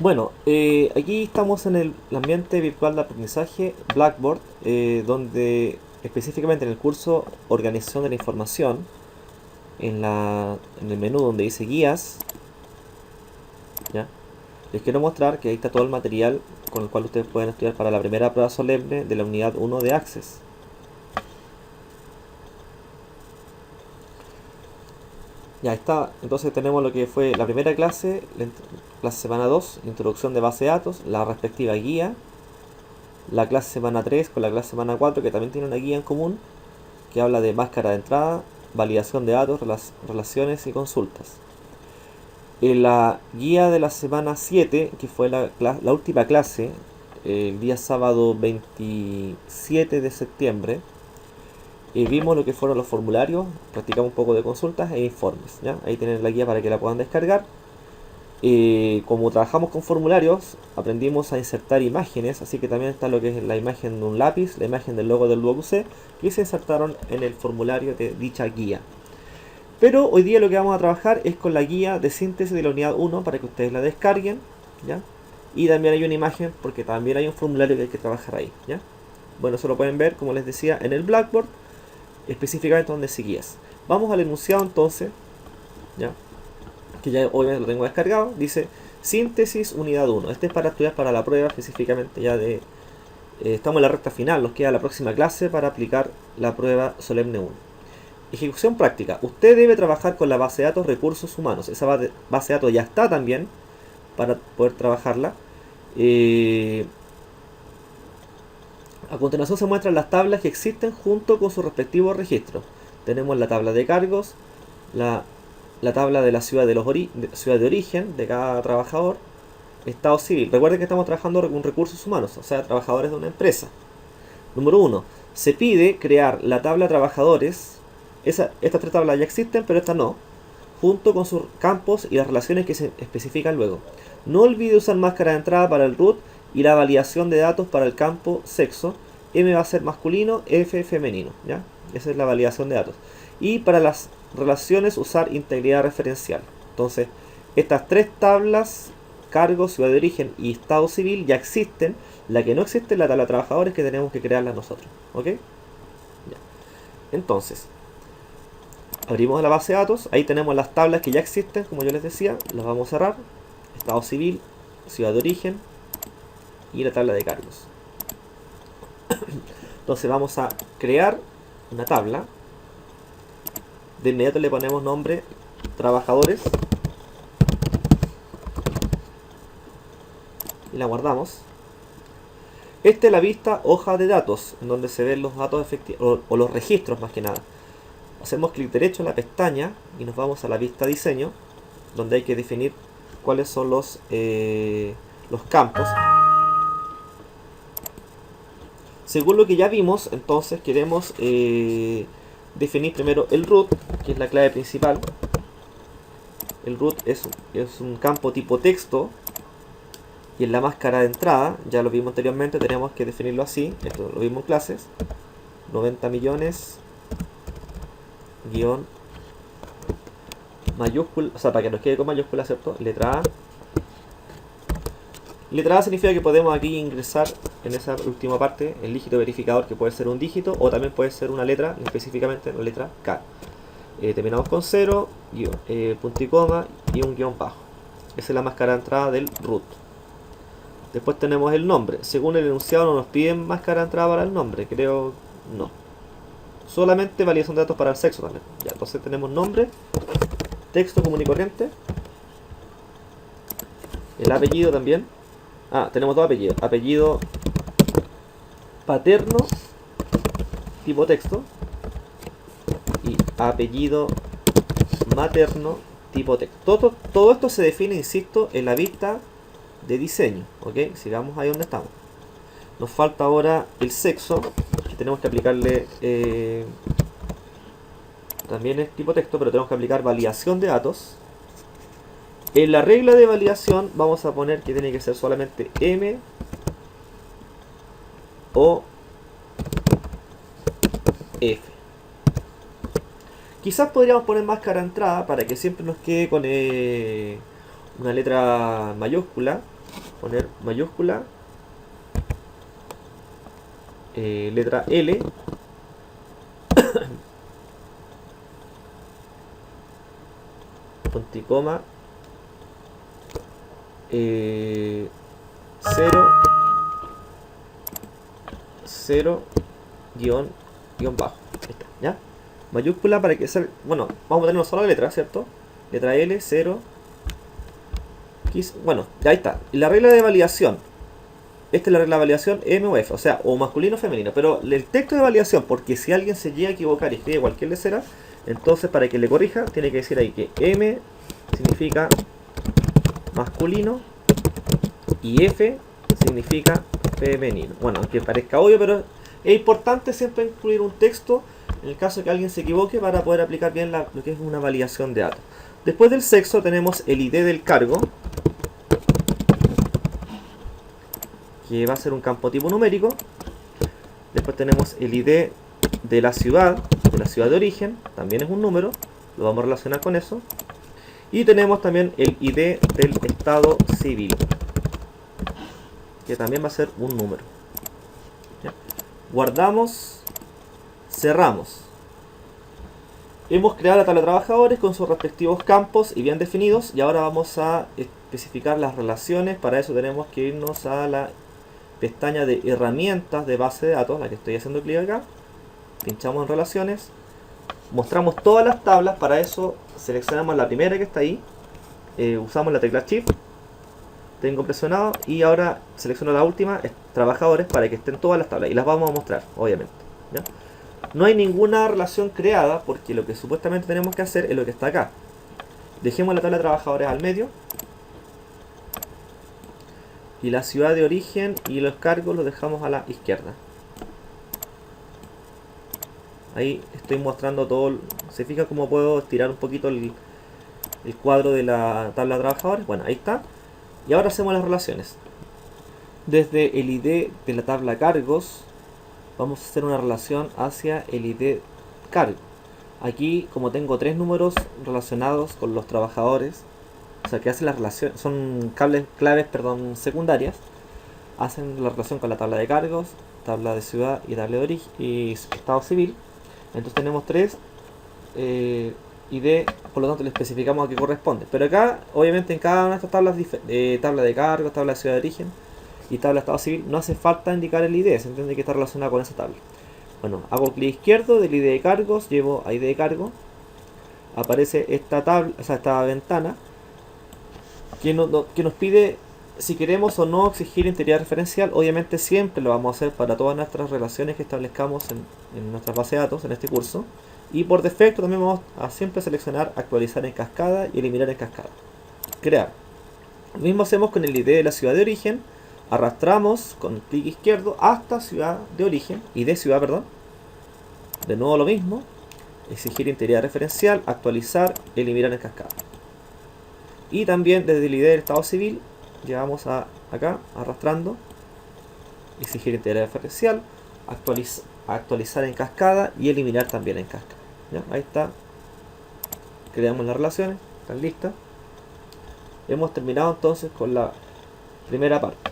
Bueno, aquí estamos en el ambiente virtual de aprendizaje Blackboard, donde específicamente en el curso Organización de la Información, en el menú donde dice guías, ¿ya? Les quiero mostrar que ahí está todo el material con el cual ustedes pueden estudiar para la primera prueba solemne de la unidad 1 de Access. Ya está, entonces tenemos lo que fue la primera clase, clase semana 2, introducción de base de datos, la respectiva guía, la clase semana 3 con la clase semana 4 que también tiene una guía en común que habla de máscara de entrada, validación de datos, relaciones y consultas. En la guía de la semana 7, que fue la última clase, el día sábado 27 de septiembre, vimos lo que fueron los formularios, practicamos un poco de consultas e informes. ¿Ya? Ahí tienen la guía para que la puedan descargar. Como trabajamos con formularios, aprendimos a insertar imágenes, así que también está lo que es la imagen de un lápiz, la imagen del logo del UC, que se insertaron en el formulario de dicha guía. Pero hoy día lo que vamos a trabajar es con la guía de síntesis de la unidad 1 para que ustedes la descarguen, ¿ya? Y también hay una imagen porque también hay un formulario que hay que trabajar ahí, ¿ya? Bueno, eso lo pueden ver, como les decía, en el Blackboard, específicamente donde se guías. Vamos al enunciado entonces, ¿ya? Que ya obviamente lo tengo descargado, dice síntesis unidad 1. Este es para estudiar para la prueba específicamente ya de... estamos en la recta final, nos queda la próxima clase para aplicar la prueba solemne 1. Ejecución práctica. Usted debe trabajar con la base de datos recursos humanos. Esa base de datos ya está también para poder trabajarla. A continuación se muestran las tablas que existen junto con sus respectivos registros. Tenemos la tabla de cargos, la tabla de la ciudad ciudad de origen de cada trabajador, estado civil. Recuerden que estamos trabajando con recursos humanos, o sea, trabajadores de una empresa. Número 1. Se pide crear la tabla de trabajadores. Estas tres tablas ya existen, pero esta no. Junto con sus campos y las relaciones que se especifican luego. No olvide usar máscara de entrada para el root y la validación de datos para el campo sexo. M va a ser masculino, F femenino. ¿Ya? Esa es la validación de datos. Y para las relaciones usar integridad referencial. Entonces, estas tres tablas, cargo, ciudad de origen y estado civil, ya existen. La que no existe es la tabla de trabajadores que tenemos que crearla nosotros. ¿Ok? Ya. Entonces, abrimos la base de datos. Ahí tenemos las tablas que ya existen, como yo les decía. Las vamos a cerrar. Estado civil, ciudad de origen y la tabla de cargos. Entonces vamos a crear una tabla. De inmediato le ponemos nombre trabajadores y la guardamos. Esta es la vista hoja de datos, en donde se ven los datos efectivos o los registros más que nada. Hacemos clic derecho en la pestaña y nos vamos a la vista diseño, donde hay que definir cuáles son los campos. Según lo que ya vimos, entonces queremos definir primero el root, que es la clave principal. El root es un campo tipo texto. Y en la máscara de entrada, ya lo vimos anteriormente, tenemos que definirlo así. Esto lo vimos en clases. 90 millones guión mayúscula, o sea, para que nos quede con mayúscula, ¿cierto? Letra A. Letra A significa que podemos aquí ingresar en esa última parte el dígito verificador, que puede ser un dígito o también puede ser una letra, específicamente la letra K. Terminamos con 0, punto y coma y un guión bajo. Esa es la máscara de entrada del root. Después tenemos el nombre. Según el enunciado no nos piden máscara de entrada para el nombre, creo no. Solamente validación de datos para el sexo también. Ya, entonces tenemos nombre, texto común y corriente, el apellido también. Tenemos dos apellidos. Apellido paterno, tipo texto, y apellido materno, tipo texto. Todo esto se define, insisto, en la vista de diseño. ¿Ok? Sigamos ahí donde estamos. Nos falta ahora el sexo, que tenemos que aplicarle... también es tipo texto, pero tenemos que aplicar validación de datos. En la regla de validación vamos a poner que tiene que ser solamente M o F. Quizás podríamos poner máscara de entrada para que siempre nos quede con una letra mayúscula, poner mayúscula, letra L, punto y coma, 0, 0, guión bajo. Ahí está, ¿ya? Mayúscula para que sea, bueno, vamos a tener una sola letra, ¿cierto? Letra L, 0, bueno, ya está. Y la regla de validación, esta es la regla de validación M o F, o sea, o masculino o femenino. Pero el texto de validación, porque si alguien se llega a equivocar y escribe cualquier lecera, entonces para que le corrija, tiene que decir ahí que M significa masculino y F significa femenino. Bueno, aunque parezca obvio, pero es importante siempre incluir un texto en el caso de que alguien se equivoque para poder aplicar bien lo que es una validación de datos. Después del sexo tenemos el ID del cargo, que va a ser un campo tipo numérico. Después tenemos el ID de la ciudad de origen, también es un número, lo vamos a relacionar con eso. Y tenemos también el ID del estado civil, que también va a ser un número. ¿Ya? Guardamos, cerramos. Hemos creado la tabla de trabajadores con sus respectivos campos y bien definidos, y ahora vamos a especificar las relaciones. Para eso tenemos que irnos a la pestaña de herramientas de base de datos, la que estoy haciendo clic acá. Pinchamos en relaciones, mostramos todas las tablas. Para eso seleccionamos la primera que está ahí, usamos la tecla Shift, tengo presionado, y ahora selecciono la última, trabajadores, para que estén todas las tablas, y las vamos a mostrar, obviamente, ¿ya? No hay ninguna relación creada, porque lo que supuestamente tenemos que hacer es lo que está acá. Dejemos la tabla de trabajadores al medio, y la ciudad de origen y los cargos los dejamos a la izquierda. Ahí estoy mostrando todo. ¿Se fija cómo puedo estirar un poquito el cuadro de la tabla de trabajadores? Bueno, ahí está. Y ahora hacemos las relaciones. Desde el ID de la tabla cargos vamos a hacer una relación hacia el ID cargo. Aquí, como tengo tres números relacionados con los trabajadores, o sea que hacen la relación, son claves secundarias, hacen la relación con la tabla de cargos, tabla de ciudad y tabla de origen y estado civil. Entonces tenemos tres ID, por lo tanto le especificamos a qué corresponde. Pero acá, obviamente, en cada una de estas tablas, tabla de cargos, tabla de ciudad de origen y tabla de estado civil, no hace falta indicar el ID, se entiende que está relacionado con esa tabla. Bueno, hago clic izquierdo del ID de cargos, llevo a ID de cargo, aparece esta tabla, o sea, esta ventana que nos pide si queremos o no exigir integridad referencial. Obviamente siempre lo vamos a hacer para todas nuestras relaciones que establezcamos en nuestra base de datos en este curso. Y por defecto también vamos a siempre seleccionar actualizar en cascada y eliminar en cascada. Crear. Lo mismo hacemos con el ID de la ciudad de origen. Arrastramos con clic izquierdo hasta ciudad de origen, ID ciudad, perdón. De nuevo lo mismo. Exigir integridad referencial, actualizar, eliminar en cascada. Y también desde el ID del estado civil llevamos acá, arrastrando, exigir integridad referencial, actualizar en cascada y eliminar también en cascada. ¿Ya? Ahí está. Creamos las relaciones, están listas. Hemos terminado entonces con la primera parte.